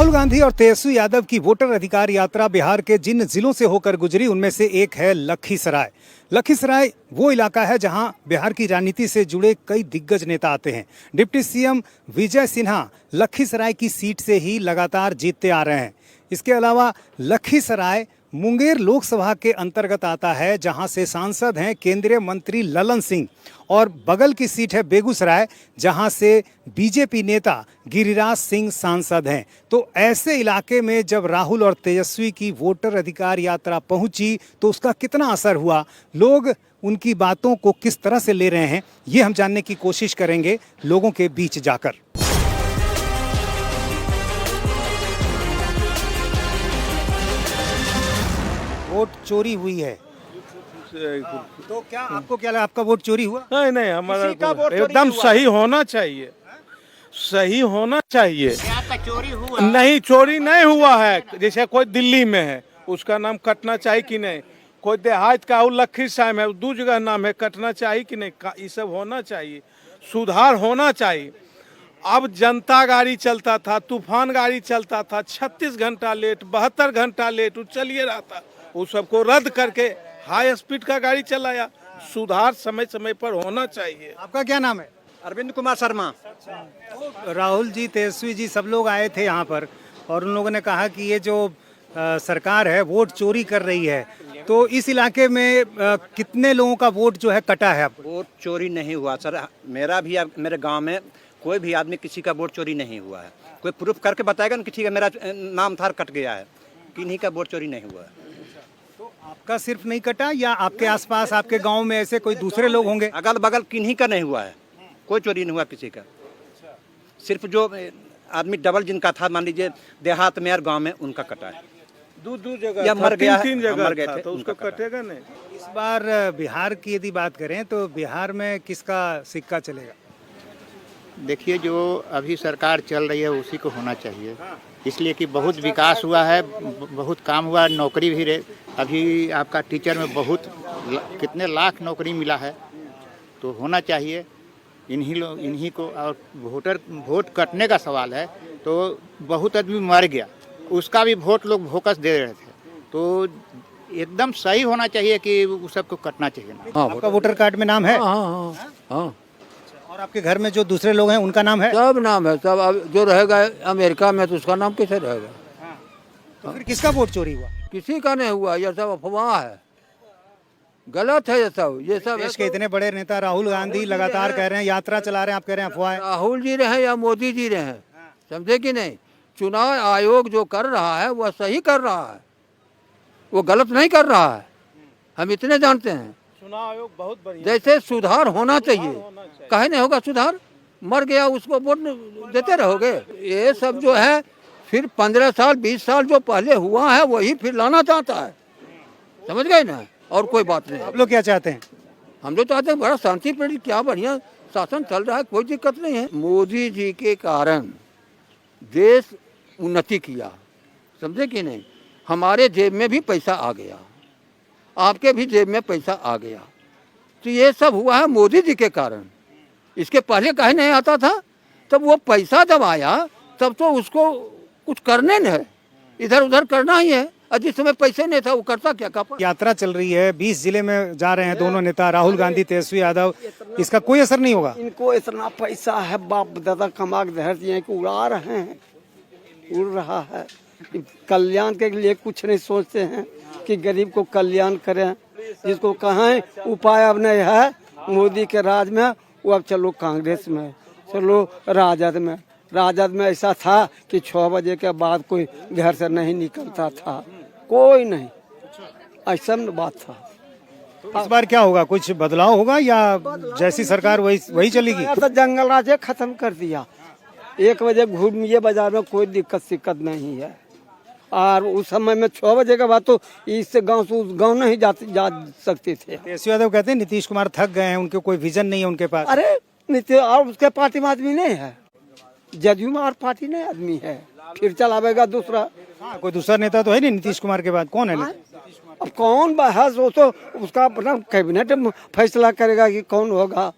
राहुल गांधी और तेजस्वी यादव की वोटर अधिकार यात्रा बिहार के जिन जिलों से होकर गुजरी उनमें से एक है लखीसराय। लखीसराय वो इलाका है जहां बिहार की राजनीति से जुड़े कई दिग्गज नेता आते हैं। डिप्टी सीएम विजय सिन्हा लखीसराय की सीट से ही लगातार जीतते आ रहे हैं। इसके अलावा लखीसराय मुंगेर लोकसभा के अंतर्गत आता है, जहां से सांसद हैं केंद्रीय मंत्री ललन सिंह, और बगल की सीट है बेगूसराय, जहां से बीजेपी नेता गिरिराज सिंह सांसद हैं। तो ऐसे इलाके में जब राहुल और तेजस्वी की वोटर अधिकार यात्रा पहुंची तो उसका कितना असर हुआ, लोग उनकी बातों को किस तरह से ले रहे हैं, ये हम जानने की कोशिश करेंगे लोगों के बीच जाकर। वोट चोरी हुई है तो क्या आपको क्या लगा, आपका वोट चोरी हुआ? नहीं, हमारा एकदम सही होना चाहिए, सही होना चाहिए। चोरी हुआ? नहीं, चोरी नहीं हुआ है। जैसे कोई दिल्ली में है उसका नाम कटना चाहिए कि नहीं, कोई देहात का लखीसराय में दो जगह नाम है, कटना चाहिए कि नहीं, ये सब होना चाहिए, सुधार होना चाहिए। अब जनता गाड़ी चलता था, तूफान गाड़ी चलता था, 36 घंटा लेट, 72 घंटा लेट, वो चलिए रहा था। उस सबको रद्द करके हाई स्पीड का गाड़ी चलाया। सुधार समय समय पर होना चाहिए। आपका क्या नाम है? अरविंद कुमार शर्मा। राहुल जी, तेजस्वी जी, सब लोग आए थे यहाँ पर और उन लोगों ने कहा कि ये जो सरकार है वोट चोरी कर रही है। तो इस इलाके में कितने लोगों का वोट जो है कटा है? वोट चोरी नहीं हुआ सर, मेरा भी मेरे गांव में कोई भी आदमी किसी का वोट चोरी नहीं हुआ है। कोई प्रूफ करके बताएगा ना कि ठीक है मेरा नाम था कट गया है, किन्हीं का वोट चोरी नहीं हुआ है। तो आपका सिर्फ नहीं कटा या आपके आसपास आपके गांव में ऐसे कोई दूसरे लोग होंगे? अगल बगल किन्हीं का नहीं हुआ है, कोई चोरी नहीं हुआ किसी का। सिर्फ जो आदमी डबल जिनका था, मान लीजिए देहात में और गाँव में, उनका कटा है। दो जगह या मर गया, तीन जगह मर गए था, थे, तो उसको कटेगा नहीं। इस बार बिहार की यदि बात करें तो बिहार में किसका सिक्का चलेगा? देखिए, जो अभी सरकार चल रही है उसी को होना चाहिए, इसलिए कि बहुत विकास हुआ है, बहुत काम हुआ, नौकरी भी अभी आपका टीचर में बहुत कितने लाख नौकरी मिला है, तो होना चाहिए इन्हीं को। और वोट कटने का सवाल है तो बहुत आदमी मर गया, उसका भी वोट लोग फोकस दे रहे थे, तो एकदम सही होना चाहिए कि उस सबको कटना चाहिए। आपका वोटर कार्ड में नाम है? हाँ। और आपके घर में जो दूसरे लोग हैं उनका नाम है? सब नाम है, सब। अब जो रहेगा अमेरिका में तो उसका नाम कैसे रहेगा? तो फिर किसका वोट चोरी हुआ? किसी का नहीं हुआ, ये सब अफवाह है, गलत है ये सब। देश के इतने बड़े नेता राहुल गांधी लगातार कह रहे हैं, यात्रा चला रहे हैं, आप कह रहे हैं अफवाह है। राहुल जी रहे या मोदी जी रहे, समझे कि नहीं, चुनाव आयोग जो कर रहा है वह सही कर रहा है, वो गलत नहीं कर रहा है, हम इतने जानते हैं। चुनाव आयोग बहुत बढ़िया, जैसे सुधार होना चाहिए, कहे नहीं होगा सुधार, मर गया उसको वोट देते रहोगे? ये सब जो है फिर 15 साल 20 साल जो पहले हुआ है वही फिर लाना चाहता है, समझ गए ना, और कोई बात नहीं। आप लोग क्या चाहते हैं? हम लोग चाहते हैं बड़ा शांतिपूर्ण, क्या बढ़िया शासन चल रहा है, कोई दिक्कत नहीं है। मोदी जी के कारण देश उन्नति किया, समझे कि नहीं, हमारे जेब में भी पैसा आ गया, आपके भी जेब में पैसा आ गया, तो ये सब हुआ है मोदी जी के कारण। इसके पहले कहीं नहीं आता था, तब वो पैसा जब आया तब तो उसको कुछ करने नहीं है, इधर उधर करना ही है, और जिस समय पैसे नहीं था वो करता क्या कपा। यात्रा चल रही है, 20 जिले में जा रहे हैं दोनों नेता, राहुल गांधी तेजस्वी यादव, इसका कोई असर नहीं होगा? इनको इतना पैसा है, बाप दादा कमा के धरती है कि उड़ा रहे हैं, उड़ रहा है। कल्याण के लिए कुछ नहीं सोचते हैं कि गरीब को कल्याण करें, जिसको कहें उपाय अब नहीं है मोदी के राज में, वो अब चलो कांग्रेस में, चलो राजद में ऐसा था कि 6 बजे के बाद कोई घर से नहीं निकलता था, कोई नहीं, ऐसा बात था। तो इस बार क्या होगा, कुछ बदलाव होगा या जैसी सरकार वही चलेगी? तो जंगल राज खत्म कर दिया, 1 बजे घूमिए बाजार में, कोई दिक्कत नहीं है। और उस समय में 6 बजे के बाद तो इससे गांव से उस गांव नहीं जा सकते थे। तेजस्वी यादव कहते हैं नीतीश कुमार थक गए हैं, उनके कोई विजन नहीं है उनके पास। अरे नीतीश और उसके पार्टी में आदमी नहीं है, जदयू में और पार्टी नहीं आदमी है, फिर चलावेगा दूसरा। हाँ, कोई दूसरा नेता तो है नहीं नीतीश कुमार के बाद, कौन है? अब कौन बहस, वो तो उसका अपना कैबिनेट फैसला करेगा कि कौन होगा।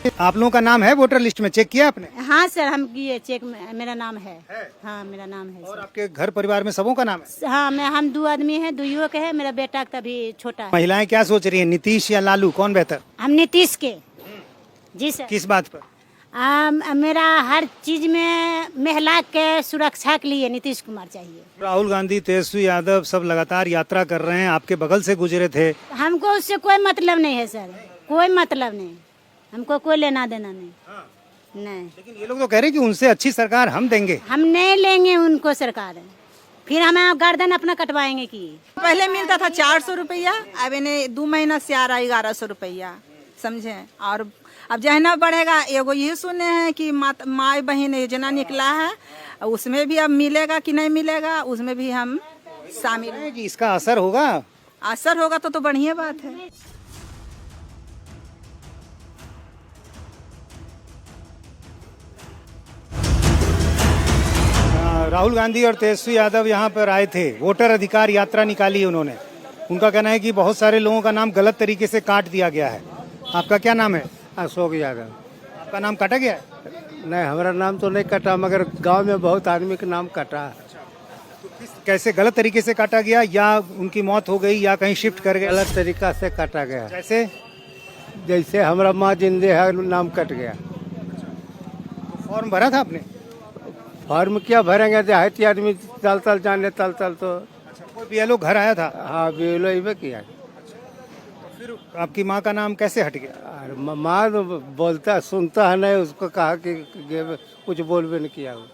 आप लोगों का नाम है वोटर लिस्ट में, चेक किया आपने? हाँ सर, हम ये चेक मेरा नाम है। हाँ मेरा नाम है और सर। आपके घर परिवार में सबों का नाम है? हाँ हम 2 आदमी हैं, 2 युवक है, मेरा बेटा तभी छोटा है। महिलाएं क्या सोच रही हैं, नीतीश या लालू कौन बेहतर? हम नीतीश के। जी सर। किस बात पर? मेरा हर चीज में महिला के सुरक्षा के लिए नीतीश कुमार चाहिए। राहुल गांधी, तेजस्वी यादव सब लगातार यात्रा कर रहे हैं, आपके बगल से गुजरे थे। हमको उससे कोई मतलब नहीं है सर, कोई मतलब नहीं, हमको कोई लेना देना नहीं। नहीं, लेकिन ये लोग तो कह रहे हैं कि उनसे अच्छी सरकार हम देंगे। हम नहीं लेंगे उनको सरकार, फिर हम गर्दन अपना कटवाएंगे की। पहले मिलता था 400 रुपया, अब इन्हें 2 महीना से आ रहा है 1100 रुपया, समझे। और अब जहना बढ़ेगा, एगो ये सुने हैं कि माई बहन योजना निकला है, उसमें भी अब मिलेगा कि नहीं मिलेगा, उसमें भी हम शामिल हैं। कि इसका असर होगा? असर होगा तो बढ़िया बात है। राहुल गांधी और तेजस्वी यादव यहाँ पर आए थे, वोटर अधिकार यात्रा निकाली उन्होंने। उनका कहना है कि बहुत सारे लोगों का नाम गलत तरीके से काट दिया गया है। आपका क्या नाम है? अशोक यादव। आपका नाम काटा गया है? नहीं, हमारा नाम तो नहीं कटा, मगर गांव में बहुत आदमी का नाम कटा है। कैसे गलत तरीके से काटा गया, या उनकी मौत हो गई या कहीं शिफ्ट कर गए? गलत तरीका से काटा गया। जैसे जैसे हमारा माँ जिंदे है, नाम कट गया। फॉर्म भरा था आपने? फॉर्म क्या भरेंगे, देहाती आदमी तल तल जाने तल तल तो। कोई बीएलओ घर आया था? हाँ, बीएलओ में किया। फिर आपकी माँ का नाम कैसे हट गया? और माँ तो बोलता सुनता है नहीं, उसको कहा कि कुछ बोल भी नहीं किया वो।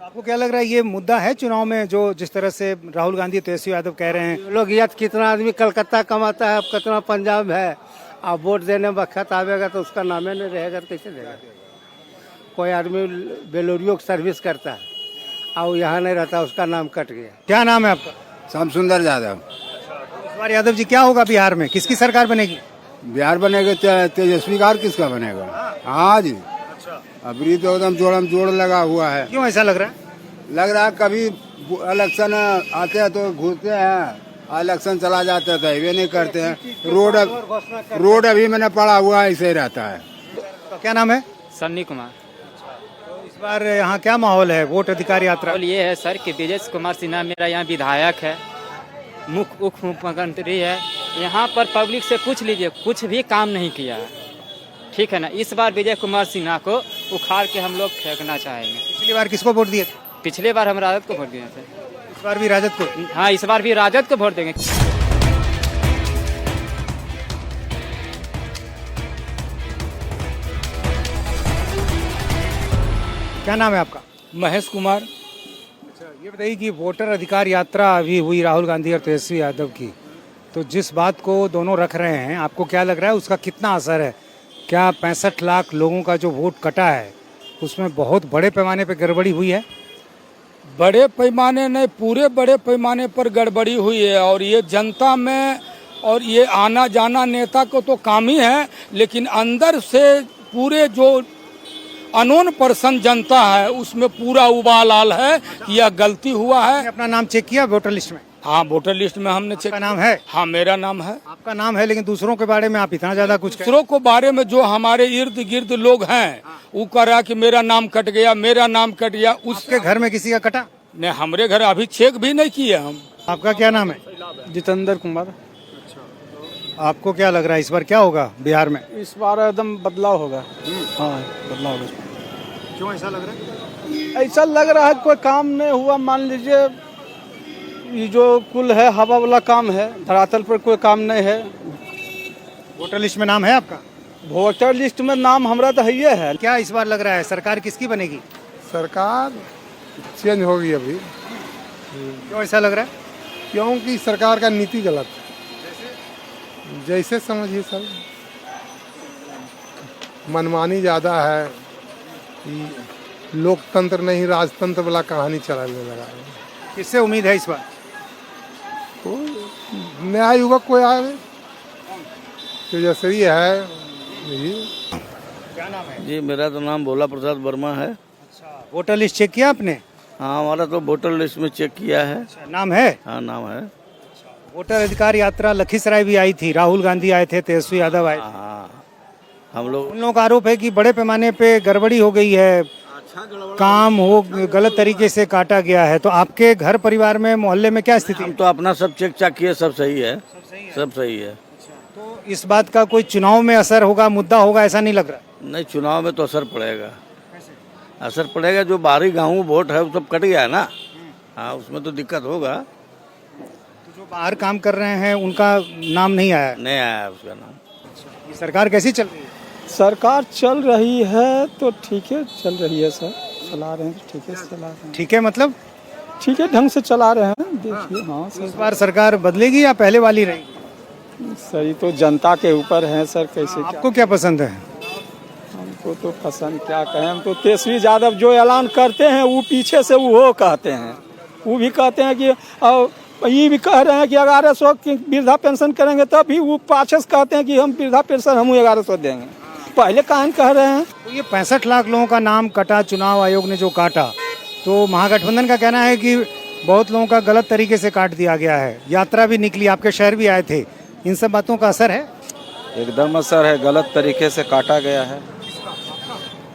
आपको क्या लग रहा है, ये मुद्दा है चुनाव में, जो जिस तरह से राहुल गांधी, तेजस्वी यादव कह रहे हैं? लोग याद कितना आदमी कलकत्ता कमाता है, कितना पंजाब है, आप वोट देने वक्त आवेगा तो उसका नाम नहीं रहेगा तो कैसे देगा? कोई आदमी बेलोरियो की सर्विस करता है और यहाँ नहीं रहता, उसका नाम कट गया। क्या नाम है आपका? श्याम सुंदर यादव। इस बार यादव जी क्या होगा बिहार में, किसकी सरकार बनेगी? बिहार बनेगा तेजस्वी कार, किसका बनेगा? हाँ जी, अभी तो एकदम जोड़म जोड़ लगा हुआ है। क्यों ऐसा लग रहा है? लग रहा है कभी इलेक्शन आते हैं तो घूरते हैं, इलेक्शन चला जाता है तो ये नहीं करते हैं। रोड अभी मैंने पड़ा हुआ है, ऐसे ही रहता है। क्या नाम है? सन्नी कुमार। इस बार यहाँ क्या माहौल है वोट अधिकार यात्रा? माहौल ये है सर कि विजय कुमार सिन्हा मेरा यहाँ विधायक है, मुख्य उप मुख्यमंत्री है। यहाँ पर पब्लिक से पूछ लीजिए, कुछ भी काम नहीं किया है, ठीक है ना। इस बार विजय कुमार सिन्हा को उखाड़ के हम लोग फेंकना चाहेंगे। पिछली बार किसको वोट दिए? पिछले बार हम राजद को वोट दिए थे। इस बार भी राजद को? हाँ, इस बार भी राजद को वोट देंगे। क्या नाम है आपका? महेश कुमार। अच्छा, ये बताइए कि वोटर अधिकार यात्रा अभी हुई राहुल गांधी और तेजस्वी यादव की, तो जिस बात को दोनों रख रहे हैं, आपको क्या लग रहा है उसका कितना असर है? क्या 65 लाख लोगों का जो वोट कटा है उसमें बहुत बड़े पैमाने पर गड़बड़ी हुई है? बड़े पैमाने नहीं, पूरे बड़े पैमाने पर गड़बड़ी हुई है। और ये जनता में और ये आना जाना नेता को तो काम ही है, लेकिन अंदर से पूरे जो अनोन पर्सन जनता है उसमें पूरा उबाल है कि यह गलती हुआ है। अपना नाम चेक किया वोटर लिस्ट में? हाँ, वोटर लिस्ट में हमने चेक। आपका नाम है? हाँ, मेरा नाम है। आपका नाम है, लेकिन दूसरों के बारे में आप इतना ज्यादा कुछ दूसरों को बारे में जो हमारे इर्द गिर्द लोग हैं वो कह रहा कि मेरा नाम कट गया, मेरा नाम कट गया। उसके घर में किसी का कटा? नहीं, हमारे घर अभी चेक भी नहीं किए हम। आपका क्या नाम है? जितेंद्र कुमार। आपको क्या लग रहा है इस बार क्या होगा बिहार में? इस बार एकदम बदलाव होगा। हाँ, बदलाव होगा। क्यों ऐसा लग रहा है? ऐसा लग रहा है कोई काम नहीं हुआ। मान लीजिए ये जो कुल है हवा वाला काम है, धरातल पर कोई काम नहीं है। वोटर लिस्ट में नाम है आपका? वोटर लिस्ट में नाम हमारा तो है है। क्या इस बार लग रहा है सरकार किसकी बनेगी? सरकार चेंज होगी अभी। क्यों ऐसा लग रहा है? क्योंकि सरकार का नीति गलत है। जैसे समझिए सर, मनमानी ज़्यादा है, लोकतंत्र नहीं राजतंत्र वाला कहानी चलाने लगा है। किससे उम्मीद है इस बार? नया युवक कोई आए तो जैसे ही है। क्या नाम है? जी, मेरा तो नाम भोला प्रसाद वर्मा है। अच्छा, वोटर लिस्ट चेक किया आपने? हाँ, हमारा तो वोटर लिस्ट में चेक किया है। अच्छा, नाम है? हाँ, नाम है। वोटर अधिकार यात्रा लखीसराय भी आई थी, राहुल गांधी आए थे, तेजस्वी यादव आए थे। हाँ, हम लोग उन लोगों का आरोप है कि बड़े पैमाने पे गड़बड़ी हो गई है, काम हो गलत तरीके से काटा गया है। तो आपके घर परिवार में मोहल्ले में क्या स्थिति हम है? तो अपना सब चेक चाक किए, सब सही है, सब सही है। तो इस बात का कोई चुनाव में असर होगा, मुद्दा होगा, ऐसा नहीं लग रहा? नहीं, चुनाव में तो असर पड़ेगा, असर पड़ेगा। जो बाहरी गाँव वोट है वो सब कट गया है ना, हाँ, उसमें तो दिक्कत होगा। तो जो बाहर काम कर रहे हैं उनका नाम नहीं आया? नहीं आया उसका नाम। ये सरकार कैसी चल रही है? सरकार चल रही है तो ठीक है, चल रही है सर, चला रहे हैं तो ठीक है, चला रहे हैं, ठीक है, मतलब ठीक है, ढंग से चला रहे हैं। देखिए हाँ इस बार सरकार बदलेगी या पहले वाली रहेगी? सही तो जनता के ऊपर है सर, कैसे क्या। आपको क्या पसंद है? हमको तो पसंद क्या कहें, हम तो तेजस्वी यादव जो ऐलान करते हैं वो पीछे से वो कहते हैं, वो भी कहते हैं कि ये भी कह रहे हैं कि 1100 की वृद्धा पेंशन करेंगे, तब भी वो पाछे से कहते हैं कि हम वृद्धा पेंशन हम 1100 देंगे। पहले कहाँ कह रहे हैं। तो ये 65 लाख लोगों का नाम कटा, चुनाव आयोग ने जो काटा, तो महागठबंधन का कहना है कि बहुत लोगों का गलत तरीके से काट दिया गया है। यात्रा भी निकली, आपके शहर भी आए थे, इन सब बातों का असर है? एकदम असर है, गलत तरीके से काटा गया है।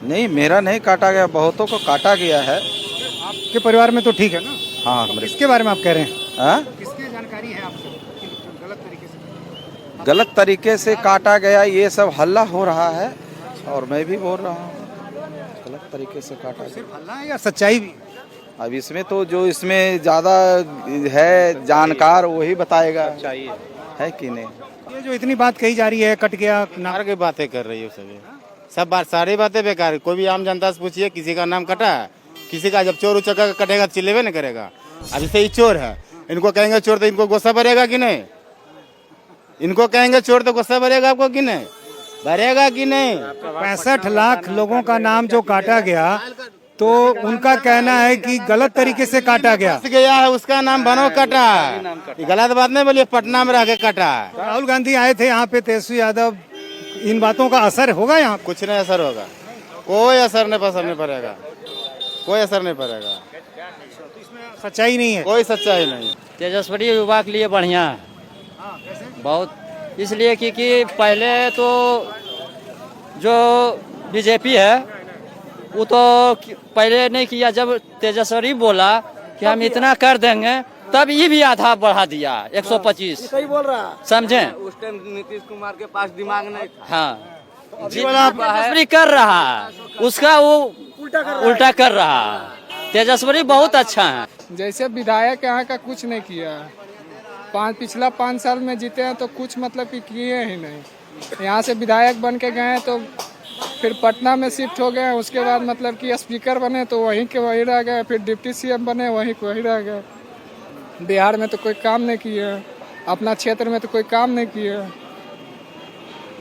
नहीं, मेरा नहीं काटा गया, बहुतों को काटा गया है। आपके परिवार में तो ठीक है ना? हाँ, तो किसके बारे में आप कह रहे हैं? हाँ? किसकी जानकारी है आपको कि गलत तरीके से? गलत तरीके से काटा गया, ये सब हल्ला हो रहा है और मैं भी बोल रहा हूँ गलत तरीके से काटा गया। सिर्फ हल्ला है या सच्चाई भी? अब इसमें तो जो इसमें ज़्यादा है जानकार वही बताएगा, चाहिए है कि नहीं। ये जो इतनी बात कही जा रही है, कट गया नार की बातें कर रही हो सभी, सब बात सारी बातें बेकार। कोई भी आम जनता से पूछिए, किसी का नाम कटा है, किसी का जब चोर उचक्का कटेगा तो चिल्लेवे नहीं करेगा। अब जैसे ये चोर है, इनको कहेंगे चोर तो इनको गुस्सा भरेगा कि नहीं? इनको कहेंगे चोर तो गुस्सा भरेगा आपको कि नहीं? भरेगा कि नहीं? 65 लाख लोगों का नाम जो काटा गया, तो उनका कहना है कि गलत तरीके से काटा गया है, उसका नाम बनो कटा है। ये गलत बात नहीं बोलिए, पटना में रह के कटा है। राहुल गांधी आए थे यहाँ पे, तेजस्वी यादव, इन बातों का असर होगा यहाँ? कुछ नहीं असर होगा, कोई असर नहीं पड़ेगा, कोई असर नहीं पड़ेगा। सच्चाई नहीं है, कोई सच्चाई नहीं। तेजस्वी युवा के लिए बढ़िया है बहुत, इसलिए कि पहले तो जो बीजेपी है वो तो पहले नहीं किया। जब तेजस्वी बोला कि हम इतना कर देंगे, तब ये भी आधा बढ़ा दिया 125। सही बोल रहा, समझे? उस टाइम नीतीश कुमार के पास दिमाग नहीं था। हाँ, तेजस्वी कर रहा है, उसका वो उल्टा कर रहा है। तेजस्वी बहुत अच्छा है। जैसे विधायक यहाँ का कुछ नहीं किया, पिछला 5 साल में जीते हैं तो कुछ मतलब कि किए ही नहीं। यहाँ से विधायक बन के गए तो फिर पटना में शिफ्ट हो गए, उसके बाद मतलब कि स्पीकर बने तो वहीं के वहीं रह गए, फिर डिप्टी सीएम बने वहीं के वहीं रह गए। बिहार में तो कोई काम नहीं किए, अपना क्षेत्र में तो कोई काम नहीं किए।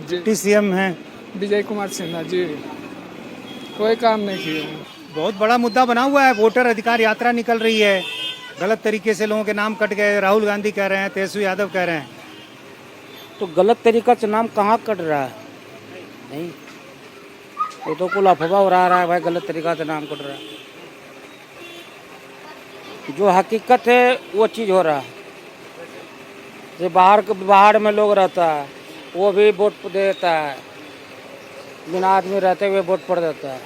डिप्टी सीएम हैं विजय कुमार सिन्हा जी, कोई काम नहीं किए। बहुत बड़ा मुद्दा बना हुआ है, वोटर अधिकार यात्रा निकल रही है, गलत तरीके से लोगों के नाम कट गए, राहुल गांधी कह रहे हैं, तेजस्वी यादव कह रहे हैं। तो गलत तरीका से नाम कहाँ कट रहा है? नहीं, वो तो कुल अफवाह हो रहा है भाई, गलत तरीका से नाम कट रहा है। जो हकीकत है वो चीज़ हो रहा है। जो बाहर में लोग रहता है वो भी वोट देता है, बिना आदमी रहते हुए वोट पड़ देता है,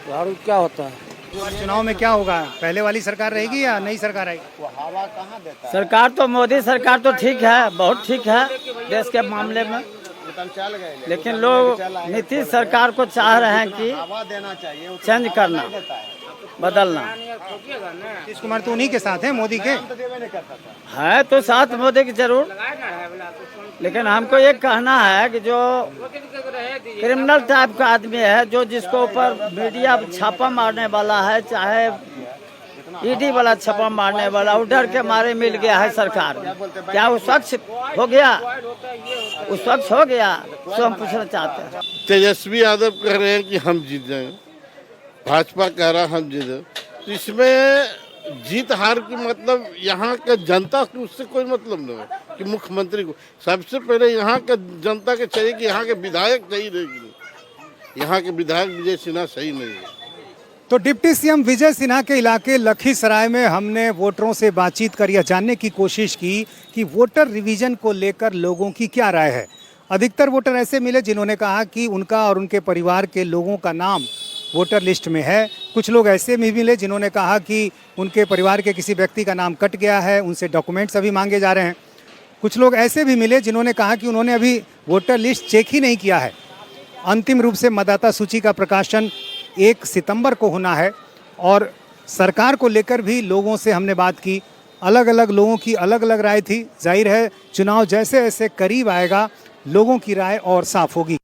तो और क्या होता है? चुनाव में क्या होगा? पहले वाली सरकार रहेगी या नई सरकार आएगी? हवा कहाँ देता है? सरकार तो मोदी सरकार तो ठीक है, बहुत ठीक है देश के मामले में, लेकिन लोग नीतीश सरकार को चाह रहे हैं कि हवा देना चाहिए, चेंज करना, बदलना। नीतीश कुमार तो उन्हीं के साथ हैं, मोदी के है तो साथ मोदी की जरूर, लेकिन हमको ये कहना है कि जो क्रिमिनल टाइप का आदमी है, जो जिसको ऊपर मीडिया छापा मारने वाला है, चाहे ईडी वाला छापा मारने वाला, वो डर के मारे मिल गया है सरकार में, क्या वो स्वच्छ हो गया? वो स्वच्छ हो गया, तो हम पूछना चाहते हैं। तेजस्वी यादव कह रहे हैं कि हम जीत जाएं, भाजपा कह रहा है हम जीत जाएं, तो इसमें जीत हार की मतलब यहाँ का जनता को उससे कोई मतलब नहीं है कि मुख्यमंत्री को। सबसे पहले यहाँ का जनता के चाहिए कि यहाँ के विधायक सही रहेगी, यहाँ के विधायक विजय सिन्हा सही नहीं है। तो डिप्टी सीएम विजय सिन्हा के इलाके लखीसराय में हमने वोटरों से बातचीत कर यह जानने की कोशिश की कि वोटर रिवीजन को लेकर लोगों की क्या राय है। अधिकतर वोटर ऐसे मिले जिन्होंने कहा कि उनका और उनके परिवार के लोगों का नाम वोटर लिस्ट में है। कुछ लोग ऐसे भी मिले जिन्होंने कहा कि उनके परिवार के किसी व्यक्ति का नाम कट गया है, उनसे डॉक्यूमेंट्स अभी मांगे जा रहे हैं। कुछ लोग ऐसे भी मिले जिन्होंने कहा कि उन्होंने अभी वोटर लिस्ट चेक ही नहीं किया है। अंतिम रूप से मतदाता सूची का प्रकाशन 1 सितंबर को होना है और सरकार को लेकर भी लोगों से हमने बात की। अलग अलग लोगों की अलग अलग राय थी। जाहिर है चुनाव जैसे जैसे करीब आएगा लोगों की राय और साफ होगी।